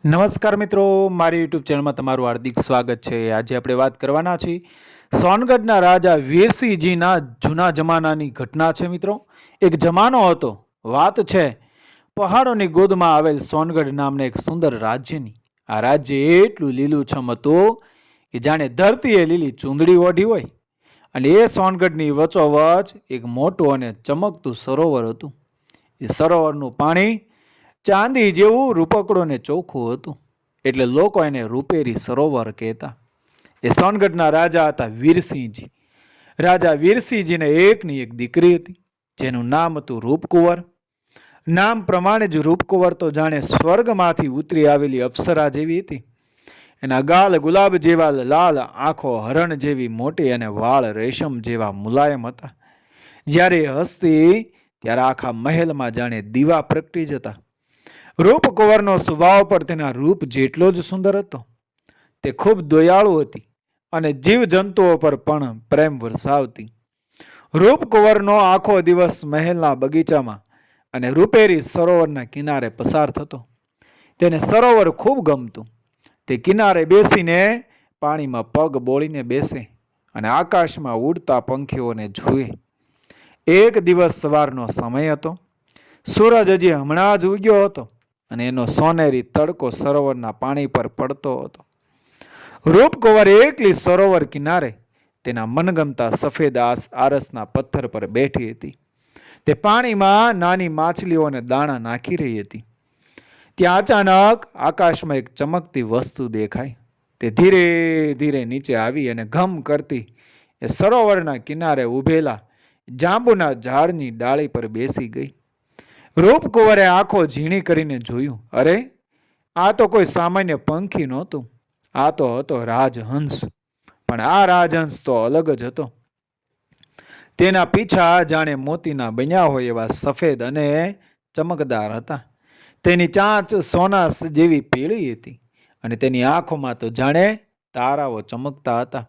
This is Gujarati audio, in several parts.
નમસ્કાર મિત્રો, મારી યુટ્યુબ ચેનલમાં તમારું હાર્દિક સ્વાગત છે। આજે આપણે વાત કરવાના છીએ સોનગઢના રાજા વીરસિંહજીના જૂના જમાનાની ઘટના છે। મિત્રો, એક જમાનો હતો, વાત છે પહાડોની ગોદમાં આવેલ સોનગઢ નામના એક સુંદર રાજ્યની। આ રાજ્ય એટલું લીલુંછમ હતું કે જાણે ધરતીએ લીલી ચૂંદડી ઓઢી હોય। અને એ સોનગઢની વચ્ચોવચ એક મોટું અને ચમકતું સરોવર હતું। એ સરોવરનું પાણી ચાંદી જેવું રૂપકડું ને ચોખ્ખું હતું, એટલે લોકો એને રૂપેરી સરોવર કહેતા। એ સોનગઢના રાજા હતા વીરસિંહજી। રાજા વીરસિંહજીને એકની એક દીકરી હતી, જેનું નામ હતું રૂપકુંવર। નામ પ્રમાણે જ રૂપકુંવર તો જાણે સ્વર્ગમાંથી ઉતરી આવેલી અપ્સરા જેવી હતી। એના ગાલ ગુલાબ જેવા લાલ, આંખો હરણ જેવી મોટી અને વાળ રેશમ જેવા મુલાયમ હતા। જ્યારે હસતી ત્યારે આખા મહેલમાં જાણે દીવા પ્રગટી જતા। રૂપકુંવરનો સ્વભાવ પણ તેના રૂપ જેટલો જ સુંદર હતો। તે ખૂબ દયાળુ હતી અને જીવજંતુઓ પર પણ પ્રેમ વરસાવતી। રૂપકુંવરનો આખો દિવસ મહેલના બગીચામાં અને રૂપેરી સરોવરના કિનારે પસાર થતો। તેને સરોવર ખૂબ ગમતું। તે કિનારે બેસીને પાણીમાં પગ બોળીને બેસે અને આકાશમાં ઉડતા પંખીઓને જુએ। એક દિવસ સવારનો સમય હતો। સૂરજ હજી હમણાં જ ઉગ્યો હતો અને એનો સોનેરી તડકો સરોવરના પાણી પર પડતો હતો। રૂપકુંવર એકલી સરોવર કિનારે તેના મનગમતા સફેદ આરસના પથ્થર પર બેઠી હતી। તે પાણીમાં નાની માછલીઓને દાણા નાખી રહી હતી। ત્યાં અચાનક આકાશમાં એક ચમકતી વસ્તુ દેખાઈ। તે ધીરે ધીરે નીચે આવી અને ઘમ કરતી એ સરોવરના કિનારે ઉભેલા જાંબુના ઝાડની ડાળી પર બેસી ગઈ। રૂપકુંવરે આંખો ઝીણી કરીને જોયું। અરે, આ તો કોઈ સામાન્ય પંખી નહોતું, આ તો હતો રાજહંસ। પણ આ રાજહંસ તો અલગ જ હતો। તેના પીછા જાણે મોતીના બન્યા હોય એવા સફેદ અને ચમકદાર હતા। તેની ચાંચ સોના જેવી પીળી હતી અને તેની આંખોમાં તો જાણે તારાઓ ચમકતા હતા।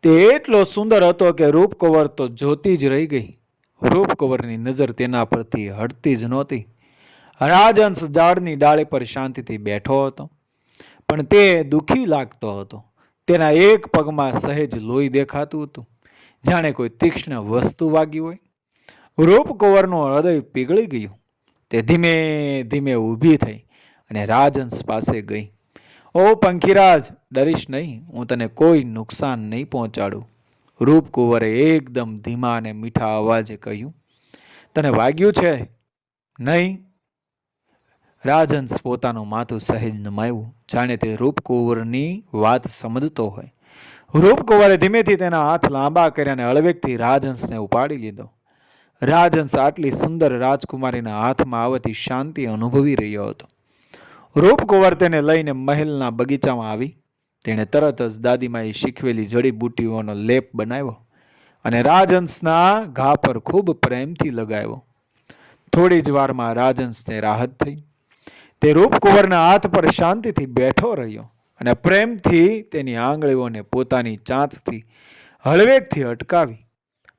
તે એટલો સુંદર હતો કે રૂપકુંવર તો જોતી જ રહી ગઈ। રૂપકુંવરની નજર તેના પરથી હટતી જ નહોતી। રાજહંસ ઝાડની ડાળી પર શાંતિથી બેઠો હતો, પણ તે દુઃખી લાગતો હતો। તેના એક પગમાં સહેજ લોહી દેખાતું હતું, જાણે કોઈ તીક્ષ્ણ વસ્તુ વાગી હોય। રૂપકુંવરનું હૃદય પીગળી ગયું। તે ધીમે ધીમે ઊભી થઈ અને રાજહંસ પાસે ગઈ। ઓ પંખીરાજ, ડરીશ નહીં, હું તને કોઈ નુકસાન નહીં પહોંચાડું। રૂપકુંવરે એકદમ ધીમા અને મીઠા અવાજે કહ્યું, તને વાગ્યું છે નહીં? રાજહંસ પોતાનું માથું સહેજ નમાવ્યું, જાણે તે રૂપકુંવરની વાત સમજતો હોય। રૂપકુંવરે ધીમેથી તેના હાથ લાંબા કર્યા અને હળવેકથી રાજહંસને ઉપાડી લીધો। રાજહંસ આટલી સુંદર રાજકુમારીના હાથમાં આવતી શાંતિ અનુભવી રહ્યો હતો। રૂપકુંવર તેને લઈને મહેલના બગીચામાં આવી। તેણે તરત જ દાદીમાએ શીખવેલી જડીબુટ્ટીઓનો લેપ બનાવ્યો અને રાજહંસના ઘા પર ખૂબ પ્રેમથી લગાવ્યો। થોડી જ વારમાં રાજહંસને રાહત થઈ। તે રૂપકુંવરના હાથ પર શાંતિથી બેઠો રહ્યો અને પ્રેમથી તેની આંગળીઓને પોતાની ચાંચથી હળવેકથી અટકાવી।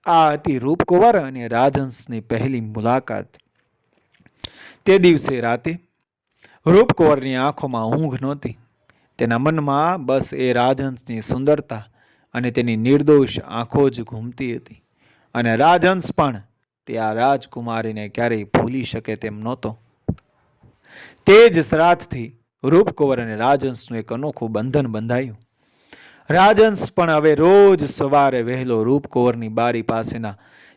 આ હતી રૂપકુંવર અને રાજહંસની પહેલી મુલાકાત। તે દિવસે રાતે રૂપકુંવરની આંખોમાં ઊંઘ નહોતી। તેના મનમાં બસ એ રાજહંસની સુંદરતા અને તેની નિર્દોષ આંખો જ ઘૂમતી હતી। અને રાજહંસ પણ તે આ રાજકુમારીને ક્યારેય ભૂલી શકે તેમ નહોતો। તે જ રાતથી રૂપકુંવર અને રાજહંસનું એક અનોખું બંધન બંધાયું। રાજહંસ પણ હવે રોજ સવારે વહેલો રૂપકુંવરની બારી પાસેના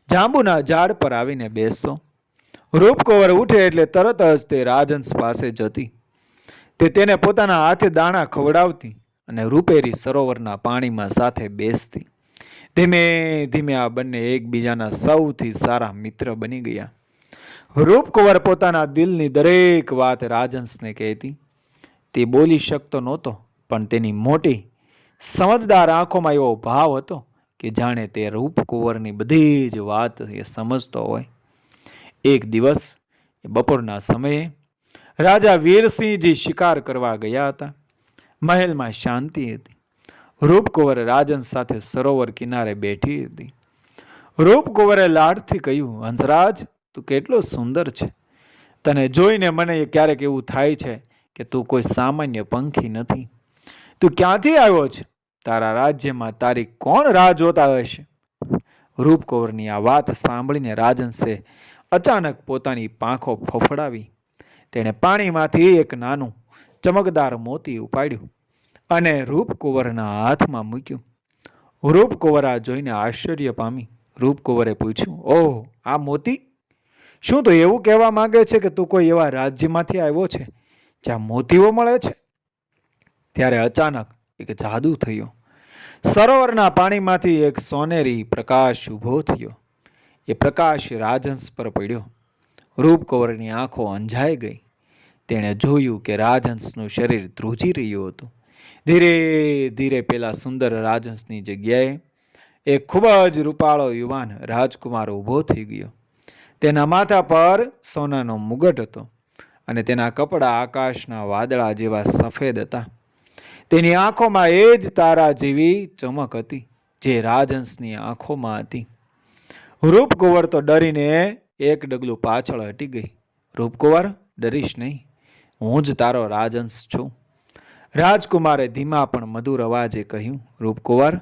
જાંબુના ઝાડ પર આવીને બેસતો। રૂપકુંવર ઉઠે એટલે તરત જ તે રાજહંસ પાસે જતી। તે તેને પોતાના હાથે દાણા ખવડાવતી અને રૂપેરી સરોવરના પાણીમાં સાથે બેસતી। ધીમે ધીમે આ બંને એકબીજાના સૌથી સારા મિત્ર બની ગયા। રૂપકુંવર પોતાના દિલની દરેક વાત રાજહંસને કહેતી। તે બોલી શકતો નહોતો, પણ તેની મોટી સમજદાર આંખોમાં એવો ભાવ હતો કે જાણે તે રૂપકુંવરની બધી જ વાત એ સમજતો હોય। એક દિવસ બપોરના સમયે રાજા વીરસિંહજી શિકાર કરવા ગયા હતા। મહેલમાં શાંતિ હતી। રૂપકુંવર રાજહંસ સાથે સરોવર કિનારે બેઠી હતી। રૂપકુંવરે લાડથી કહ્યું, હંસરાજ, તું કેટલો સુંદર છે। તને જોઈને મને ક્યારેક એવું થાય છે કે તું કોઈ સામાન્ય પંખી નથી. તું ક્યાંથી આવ્યો છે? તારા રાજ્યમાં તારી કોણ રાહ જોતા હશે? રૂપકુંવરની આ વાત સાંભળીને રાજહંસે અચાનક પોતાની પાંખો ફફડાવી. તેણે પાણીમાંથી એક નાનું ચમકદાર મોતી ઉપાડ્યું અને રૂપકુંવરના હાથમાં મૂક્યું. રૂપકુંવર આ જોઈને આશ્ચર્ય પામી. રૂપકુંવરે પૂછ્યું, ઓહ, આ મોતી? શું તું એવું કહેવા માંગે છે કે તું કોઈ એવા રાજ્યમાંથી આવ્યો છે જ્યાં મોતીઓ મળે છે? ત્યારે અચાનક એક જાદુ થયો. સરોવરના પાણીમાંથી એક સોનેરી પ્રકાશ ઊભો થયો. એ પ્રકાશ રાજહંસ પર પડ્યો. રૂપકુંવરની આંખો અંજાઈ ગઈ. તેણે જોયું કે રાજહંસનું શરીર ધ્રુજી રહ્યું હતું. ધીરે ધીરે પેલા સુંદર રાજહંસની જગ્યાએ એક ખૂબ જ રૂપાળો યુવાન રાજકુમાર ઊભો થઈ ગયો. તેના માથા પર સોનાનો મુગટ હતો અને તેના કપડાં આકાશના વાદળા જેવા સફેદ હતા. તેની આંખોમાં એ જ તારા જેવી ચમક હતી જે રાજહંસની આંખોમાં હતી. રૂપકુંવર તો ડરીને એક ડગલું પાછળ હટી ગઈ. રૂપકુંવર, ડરીશ નહીં, હું જ તારો રાજહંસ છું. રાજકુમારે ધીમા પણ મધુર અવાજે કહ્યું. રૂપકુંવર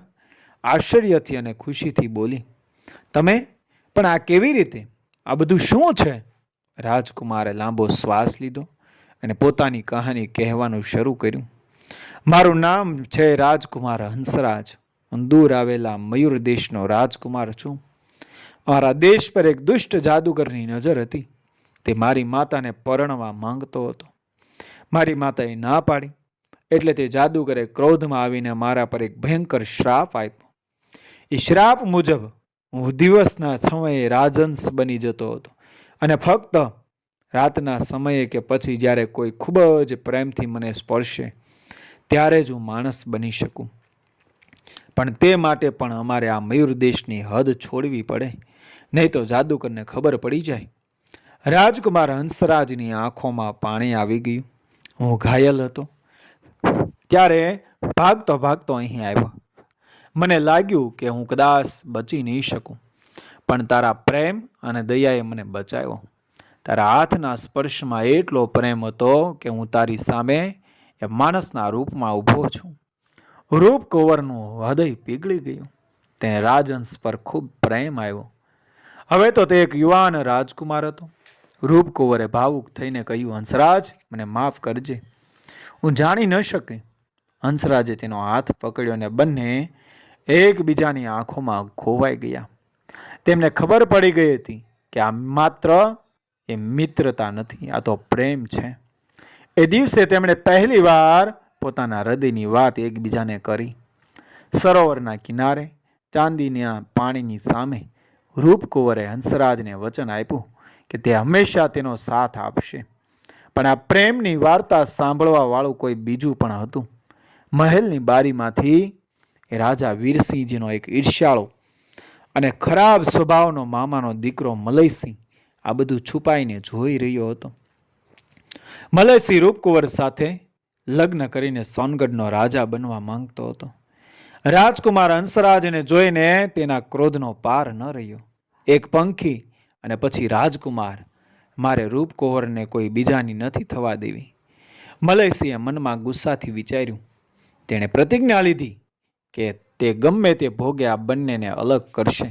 આશ્ચર્યથી અને ખુશીથી બોલી, તમે? પણ આ કેવી રીતે? આ બધું શું છે? રાજકુમારે લાંબો શ્વાસ લીધો અને પોતાની કહાની કહેવાનું શરૂ કર્યું. મારું નામ છે રાજકુમાર હંસરાજ. હું દૂર આવેલા મયુર દેશનો રાજકુમાર છું. મારા દેશ પર એક દુષ્ટ જાદુગરની નજર હતી. તે મારી માતાને પરણવા માંગતો હતો. મારી માતાએ ના પાડી એટલે તે જાદુગરે ક્રોધમાં આવીને મારા પર એક ભયંકર શ્રાપ આપ્યો. એ શ્રાપ મુજબ હું દિવસના સમયે રાજહંસ બની જતો હતો અને ફક્ત રાતના સમયે કે પછી જ્યારે કોઈ ખૂબ જ પ્રેમથી મને સ્પર્શે ત્યારે જ હું માણસ બની શકું. પણ તે માટે પણ અમારે આ મયુર દેશની હદ છોડવી પડે, નહીં તો જાદુગરને ખબર પડી જાય. રાજકુમાર હંસરાજની આંખોમાં પાણી આવી ગયું. હું ઘાયલ હતો ત્યારે ભાગતો ભાગતો અહીં આવ્યો. મને લાગ્યું કે હું કદાચ બચી નહીં શકું, પણ તારા પ્રેમ અને દયાએ મને બચાવ્યો. તારા હાથના સ્પર્શમાં એટલો પ્રેમ હતો કે હું તારી સામે એ માણસના રૂપમાં ઊભો છું. રૂપકુંવરનું હૃદય પીગળી ગયું. તેને રાજહંસ પર ખૂબ પ્રેમ આવ્યો. હવે તો તે એક યુવાન રાજકુમાર હતો. રૂપકુંવરે ભાવુક થઈને કહ્યું, હંસરાજ, મને માફ કરજે, હું જાણી ન શકી. હંસરાજે તેનો હાથ પકડ્યો અને બંને એકબીજાની આંખોમાં ખોવાઈ ગયા. તેમને ખબર પડી ગઈ હતી કે આ માત્ર એ મિત્રતા નથી, આ તો પ્રેમ છે. એ દિવસે તેમણે પહેલી વાર પોતાના હૃદયની વાત એકબીજાને કરી. સરોવરના કિનારે ચાંદીના પાણીની સામે રૂપકુંવરે હંસરાજને વચન આપ્યું કે તે હંમેશા તેનો સાથ આપશે. પણ આ પ્રેમની વાર્તા સાંભળવા વાળું કોઈ બીજું પણ હતું. મહેલની બારીમાંથી એ રાજા વીરસિંહજીનો એક ઈર્ષ્યાળો અને ખરાબ સ્વભાવનો મામાનો દીકરો મલયસિંહ આ બધું છુપાઈને જોઈ રહ્યો હતો. મલયસિંહ રૂપકુંવર સાથે લગ્ન કરીને સોનગઢનો રાજા બનવા માંગતો હતો. રાજકુમાર હંસરાજને જોઈને તેના ક્રોધનો પાર ન રહ્યો. એક પંખી અને પછી રાજકુમાર, મારે રૂપકુંવરને કોઈ બીજાની નથી થવા દેવી. મલયસિંહે મનમાં ગુસ્સાથી વિચાર્યું. તેણે પ્રતિજ્ઞા લીધી કે તે ગમે તે ભોગે આ બંનેને અલગ કરશે.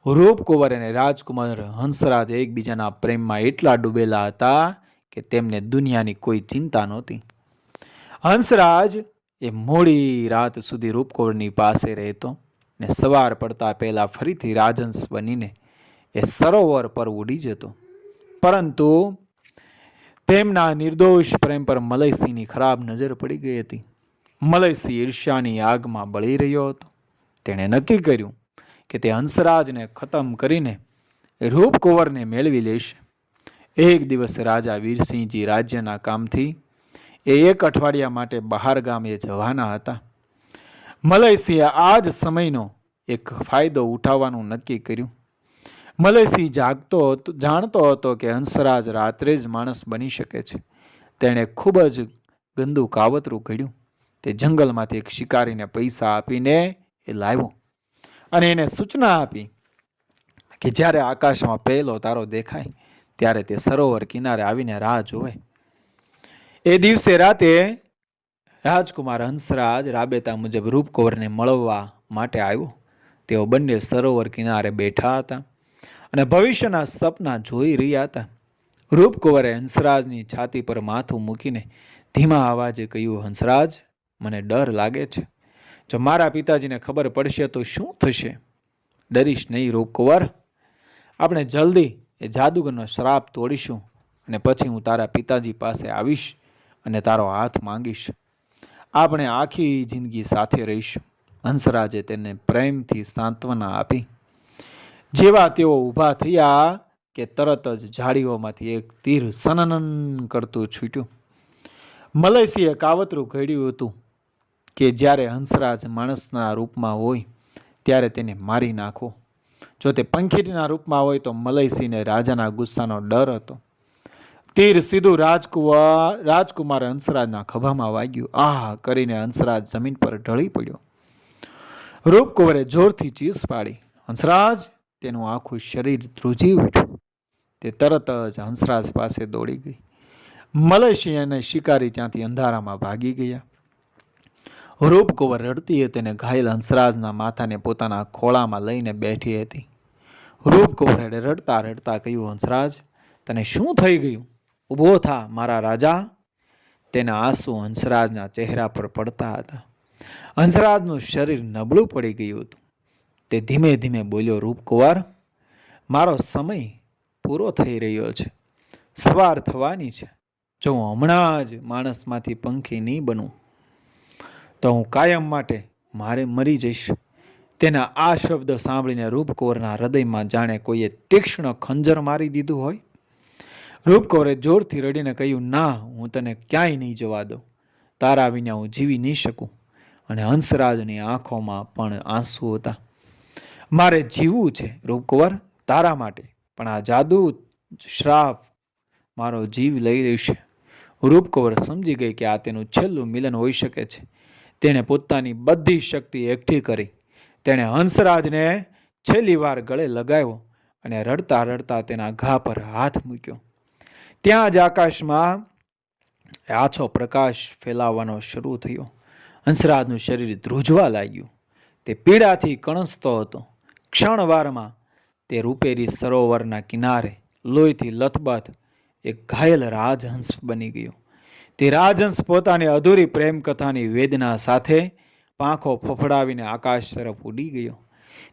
રૂપકુંવર અને રાજકુમાર હંસરાજ એકબીજાના પ્રેમમાં એટલા ડૂબેલા હતા કે તેમને દુનિયાની કોઈ ચિંતા નહોતી. હંસરાજ એ મોડી રાત સુધી રૂપકુંવરની પાસે રહેતો ને સવાર પડતા પહેલા ફરીથી રાજહંસ બનીને એ સરોવર પર ઉડી જતો. પરંતુ તેમના નિર્દોષ પ્રેમ પર મલયસિંહની ખરાબ નજર પડી ગઈ હતી. મલયસિંહ ઈર્ષ્યાની આગમાં બળી રહ્યો હતો. તેણે નક્કી કર્યું કે તે હંસરાજને ખતમ કરીને રૂપકુંવરને મેળવી લેશે. એક દિવસ રાજા વીરસિંહજી રાજ્યના કામથી એક અઠવાડિયા માટે બહાર ગામે જવાના હતા. મલયસિંહે આ જ સમયનો એક ફાયદો ઉઠાવવાનું નક્કી કર્યું. મલયસિંહ જાણતો હતો કે હંસરાજ રાત્રે જ માણસ બની શકે છે. તેણે ખૂબ જ ગંદુ કાવતરું ઘડ્યું. તે જંગલમાંથી એક શિકારીને પૈસા આપીને એ લાવ્યો અને એને સૂચના આપી કે જ્યારે આકાશમાં પહેલો તારો દેખાય ત્યારે તે સરોવર કિનારે આવીને રાહ જોવે. એ દિવસે રાતે રાજકુમાર હંસરાજ રાબેતા મુજબ રૂપકુંવરને મળવા માટે આવ્યો. તેઓ બંને સરોવર કિનારે બેઠા હતા અને ભવિષ્યના સપના જોઈ રહ્યા હતા. રૂપકુંવરે હંસરાજની છાતી પર માથું મૂકીને ધીમા અવાજે કહ્યું, હંસરાજ, મને ડર લાગે છે. જો મારા પિતાજીને ખબર પડશે તો શું થશે? ડરીશ નહીં રૂપકુંવર, આપણે જલ્દી એ જાદુગરનો શ્રાપ તોડીશું અને પછી હું તારા પિતાજી પાસે આવીશ અને તારો હાથ માંગીશ. આપણે આખી જિંદગી સાથે રહીશું. હંસરાજે તેને પ્રેમથી સાંત્વના આપી. જેવા તેઓ ઊભા થયા કે તરત જ ઝાડીઓમાંથી એક તીર સનનન કરતું છૂટ્યું. મલયસિંહે કાવતરું ઘડ્યું હતું કે જ્યારે હંસરાજ માણસના રૂપમાં હોય ત્યારે તેને મારી નાખો. જો તે પંખીના રૂપમાં હોય તો મલયસિંહને રાજાના ગુસ્સાનો ડર હતો. તીર સીધું રાજકુમાર હંસરાજના ખભામાં વાગ્યું. આહ કરીને હંસરાજ જમીન પર ઢળી પડ્યો. રૂપકુંવરે જોરથી ચીસ પાડી. હંસરાજ! તેનું આખું શરીર ધ્રુજી ઉઠ્યું. તે તરત જ હંસરાજ પાસે દોડી ગઈ. મલયસિંહ અને શિકારી ત્યાંથી અંધારામાં ભાગી ગયા. રૂપકુંવર રડતી તેને ઘાયલ હંસરાજના માથાને પોતાના ખોળામાં લઈને બેઠી હતી. રૂપકુંવરે રડતા રડતા કહ્યું, હંસરાજ, તને શું થઈ ગયું? ઊભો થા મારા રાજા. તેના આંસુ હંસરાજના ચહેરા પર પડતા હતા. હંસરાજનું શરીર નબળું પડી ગયું હતું. તે ધીમે ધીમે બોલ્યો, રૂપકુંવર, મારો સમય પૂરો થઈ રહ્યો છે. સવાર થવાની છે. જો હું હમણાં જ માણસમાંથી પંખી નહીં બનું તો હું કાયમ માટે મરી જઈશ. તેના આ શબ્દ સાંભળીને રૂપકુંવરના હૃદયમાં જાણે કોઈએ તીક્ષ્ણ ખંજર મારી દીધું હોય. રૂપકુંવરે જોરથી રડીને કહ્યું, ના, હું તને ક્યાંય નહીં જવા દઉં. તારા વિના હું જીવી નહીં શકું. અને હંસરાજની આંખોમાં પણ આંસુ હતા. મારે જીવવું છે રૂપકુંવર, તારા માટે, પણ આ જાદુ શ્રાપ મારો જીવ લઈ લેશે. રૂપકુંવર સમજી ગઈ કે આ તેનું છેલ્લું મિલન હોઈ શકે છે. તેણે પોતાની બધી શક્તિ એકઠી કરી. તેણે હંસરાજને છેલ્લી વાર ગળે લગાવ્યો અને રડતા રડતા તેના ઘા પર હાથ મૂક્યો. ત્યાં જ આકાશમાં આછો પ્રકાશ ફેલાવાનો શરૂ થયો. હંસરાજનું શરીર ધ્રુજવા લાગ્યું. તે પીડાથી કણસતો હતો. ક્ષણવારમાં તે રૂપેરી સરોવરના કિનારે લોહીથી લથબથ એક ઘાયલ રાજહંસ બની ગયો. તે રાજહંસ પોતાની અધૂરી પ્રેમ કથાની વેદના સાથે પાંખો ફફડાવીને આકાશ તરફ ઉડી ગયો.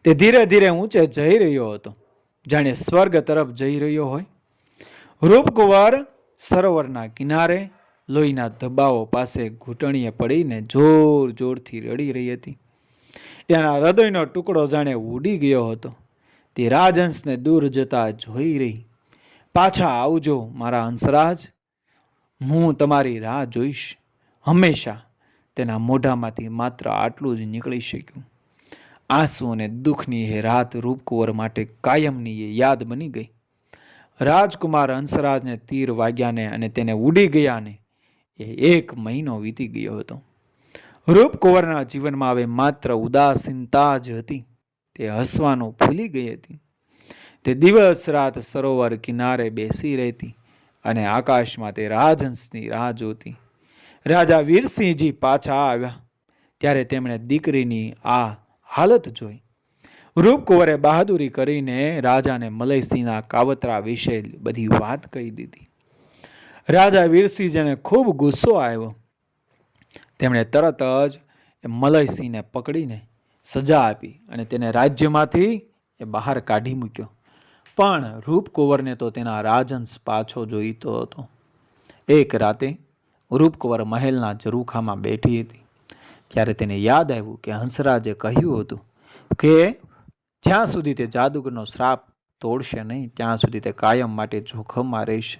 તે ધીરે ધીરે ઊંચે જઈ રહ્યો હતો, જાણે સ્વર્ગ તરફ જઈ રહ્યો હોય. રૂપકુંવર સરોવરના કિનારે લોહીના ધબ્બાઓ પાસે ઘૂંટણીએ પડીને જોર જોરથી રડી રહી હતી. તેના હૃદયનો ટુકડો જાણે ઉડી ગયો હતો. તે રાજહંસને દૂર જતા જોઈ રહી. પાછા આવજો મારા હંસરાજ, હું તમારી રાહ જોઈશ હંમેશા. તેના મોઢામાંથી માત્ર આટલું જ નીકળી શક્યું. આંસુ અને દુઃખની એ રાત રૂપકુંવર માટે કાયમની યાદ બની ગઈ. રાજકુમાર હંસરાજને તીર વાગ્યાને અને તેને ઉડી ગયાને એ 1 મહિનો વીતી ગયો હતો. રૂપકુંવરના જીવનમાં હવે માત્ર ઉદાસીનતા જ હતી. તે હસવાનું ભૂલી ગઈ હતી. તે દિવસ રાત સરોવર કિનારે બેસી રહેતી અને આકાશમાં તે રાજહંસની રાહ જોતી. રાજા વીરસિંહજી પાછા આવ્યા ત્યારે તેમણે દીકરીની આ હાલત જોઈ. રૂપકુંવરે બહાદુરી કરીને રાજાને મલયસિંહના કાવતરા વિશે બધી વાત કહી દીધી. રાજા વીરસિંહજીને ખૂબ ગુસ્સો આવ્યો. તેમણે તરત જ મલયસિંહને પકડીને સજા આપી અને તેને રાજ્યમાંથી બહાર કાઢી મૂક્યો. પણ રૂપકુંવરને તો તેના રાજહંસ પાછો જોઈતો હતો. એક રાતે રૂપકુંવર મહેલના ઝરૂખામાં બેઠી હતી ત્યારે તેને યાદ આવ્યું કે હંસરાજે કહ્યું હતું કે જ્યાં સુધી તે જાદુગરનો શ્રાપ તોડશે નહીં ત્યાં સુધી તે કાયમ માટે જોખમમાં રહેશે.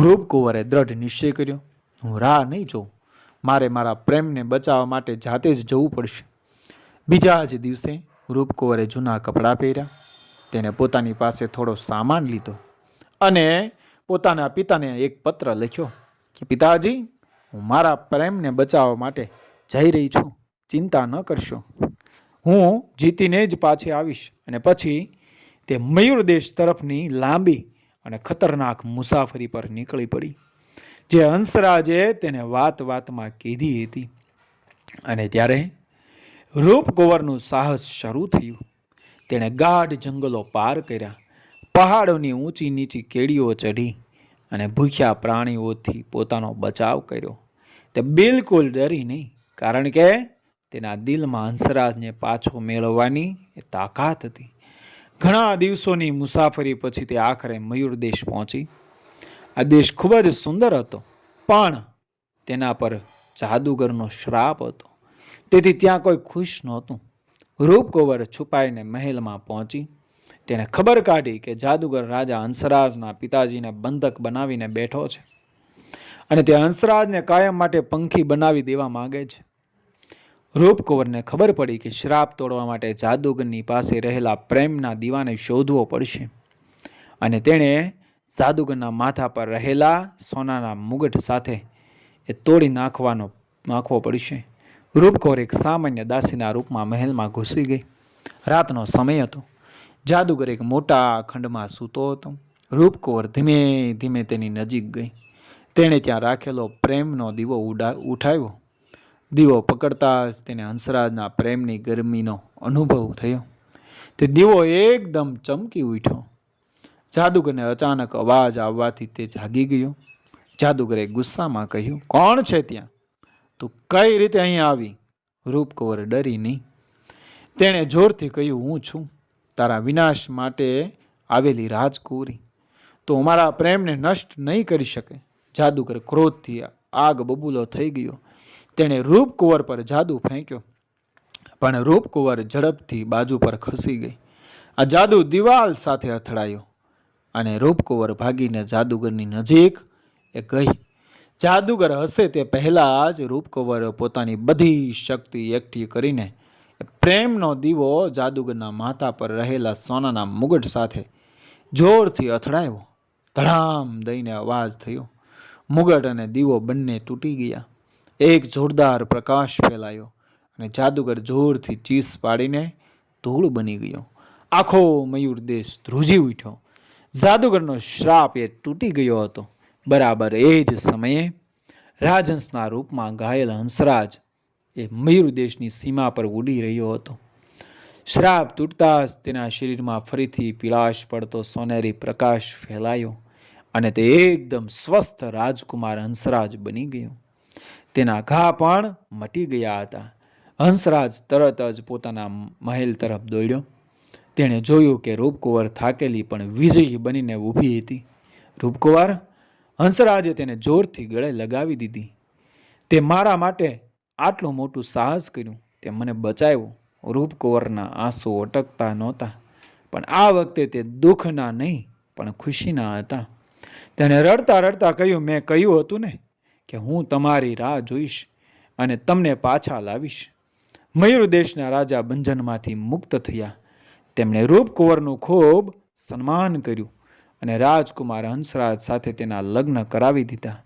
રૂપકુંવરે દ્રઢ નિશ્ચય કર્યો, હું રાહ નહીં જોઉં. મારે મારા પ્રેમને બચાવવા માટે જાતે જ જવું પડશે. બીજા જ દિવસે રૂપકુંવરે જૂના કપડાં પહેર્યા. તેને પોતાની પાસે થોડો સામાન લીધો અને પોતાના પિતાને એક પત્ર લખ્યો કે પિતાજી, હું મારા પ્રેમને બચાવવા માટે જઈ રહી છું. ચિંતા ન કરશો. હું જીતીને જ પાછી આવીશ. અને પછી તે મયુર દેશ તરફની લાંબી અને ખતરનાક મુસાફરી પર નીકળી પડી. જે હંસરાજે તેને વાત વાતમાં કીધી હતી. અને ત્યારે રૂપકુંવરનું સાહસ શરૂ થયું. તેણે ગાઢ જંગલો પાર કર્યા, પહાડોની ઊંચી નીચી કેડીઓ ચઢી અને ભૂખ્યા પ્રાણીઓથી પોતાનો બચાવ કર્યો. તે બિલકુલ ડરી નહીં, કારણ કે તેના દિલમાં હંસરાજને પાછો મેળવવાની તાકાત હતી. ઘણા દિવસોની મુસાફરી પછી તે આખરે મયુર દેશ પહોંચી. આ દેશ ખૂબ જ સુંદર હતો, પણ તેના પર જાદુગરનો શ્રાપ હતો, તેથી ત્યાં કોઈ ખુશ નહોતું. રૂપકુંવર છુપાઈને મહેલમાં પહોંચી. તેને ખબર કાઢી કે જાદુગર રાજા હંસરાજના પિતાજીને બંધક બનાવીને બેઠો છે અને તે હંસરાજને કાયમ માટે પંખી બનાવી દેવા માંગે છે. રૂપકુંવરને ખબર પડી કે શ્રાપ તોડવા માટે જાદુગરની પાસે રહેલા પ્રેમના દીવાને શોધવો પડશે અને તેણે જાદુગરના માથા પર રહેલા સોનાના મુગટ સાથે એ તોડી નાખવો પડશે. રૂપકુંવર એક સામાન્ય દાસીના રૂપમાં મહેલમાં ઘૂસી ગઈ. રાતનો સમય હતો. જાદુગર એક મોટા ખંડમાં સૂતો હતો. રૂપકુંવર ધીમે ધીમે તેની નજીક ગઈ. તેણે ત્યાં રાખેલો પ્રેમનો દીવો ઉઠાવ્યો. દીવો પકડતા જ તેને હંસરાજના પ્રેમની ગરમીનો અનુભવ થયો. તે દીવો એકદમ ચમકી ઉઠ્યો. જાદુગરને અચાનક અવાજ આવવાથી તે જાગી ગયો. જાદુગરે ગુસ્સામાં કહ્યું, કોણ છે ત્યાં? તું કઈ રીતે અહીં આવી? રૂપકુંવર ડરી નહીં. તેણે જોરથી કહ્યું, હું છું તારા વિનાશ માટે આવેલી રાજકુંવરી. તો અમારા પ્રેમને નષ્ટ નહીં કરી શકે. જાદુગર ક્રોધથી આગ બબૂલો થઈ ગયો. તેણે રૂપકુંવર પર જાદુ ફેંક્યો, પણ રૂપકુંવર ઝડપથી બાજુ પર ખસી ગઈ. આ જાદુ દિવાલ સાથે અથડાયો અને રૂપકુંવર ભાગીને જાદુગરની નજીક ગઈ. જાદુગર હશે તે પહેલા જ રૂપકુંવર પોતાની બધી શક્તિ એકઠી કરીને પ્રેમનો દીવો જાદુગરના માથા પર રહેલા સોનાના મુગટ સાથે જોરથી અથડાયો. ધડામ દઈને અવાજ થયો. મુગટ અને દીવો બંને તૂટી ગયા. એક જોરદાર પ્રકાશ ફેલાયો અને જાદુગર જોરથી ચીસ પાડીને ધૂળ બની ગયો. આખો મયુર દેશ ધ્રુજી ઉઠ્યો. જાદુગરનો શ્રાપ એ તૂટી ગયો હતો. બરાબર એ જ સમયે રાજહંસના રૂપમાં ઘાયલ હંસરાજ એ મયુર દેશની સીમા પર ઉડી રહ્યો હતો. શ્રાપ તૂટતા જ તેના શરીરમાં ફરીથી પીળાશ પડતો સોનેરી પ્રકાશ ફેલાયો અને તે એકદમ સ્વસ્થ રાજકુમાર હંસરાજ બની ગયો. તેના ઘા પણ મટી ગયા હતા. હંસરાજ તરત જ પોતાના મહેલ તરફ દોડ્યો. તેણે જોયું કે રૂપકુંવર થાકેલી પણ વિજયી બનીને ઊભી હતી. રૂપકુંવર, હંસરાજે તેને જોરથી ગળે લગાવી દીધી. તે મારા માટે આટલું મોટું સાહસ કર્યું, તે મને બચાવ્યો. રૂપકુંવરના આંસુ અટકતા નહોતા, પણ આ વખતે તે દુઃખના નહીં પણ ખુશીના હતા. તેણે રડતા રડતા કહ્યું, મેં કહ્યું હતું ને કે હું તમારી રાહ જોઈશ અને તમને પાછા લાવીશ. મયુર દેશના રાજા બંધનમાંથી મુક્ત થયા. તેમણે રૂપકુંવરનું ખૂબ સન્માન કર્યું અને રાજકુમાર હંસરાજ સાથે તેના લગ્ન કરાવી દીધા.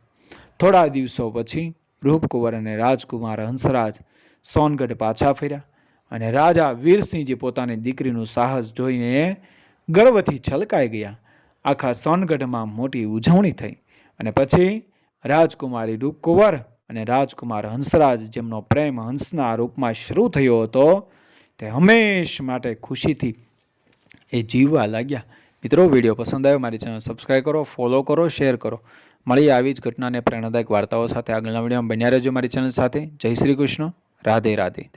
થોડા દિવસો પછી રૂપકુંવર અને રાજકુમાર હંસરાજ સોનગઢ પાછા ફર્યા અને રાજા વીરસિંહજી પોતાની દીકરીનું સાહસ જોઈને ગર્વથી છલકાઈ ગયા. આખા સોનગઢમાં મોટી ઉજવણી થઈ અને પછી રાજકુમારી રૂપકુંવર અને રાજકુમાર હંસરાજ, જેમનો પ્રેમ હંસના રૂપમાં શરૂ થયો હતો, તે હંમેશ માટે ખુશીથી એ જીવવા લાગ્યા. મિત્રો, વિડીયો પસંદ આવ્યો મારી ચેનલ સબસ્ક્રાઈબ કરો, ફોલો કરો, શેર કરો. મળીએ આવી જ ઘટનાને પ્રેરણાદાયક વાર્તાઓ સાથે આગળના વિડીયોમાં. બન્યા રહેજો મારી ચેનલ સાથે. જય શ્રી કૃષ્ણ. રાધે રાધે.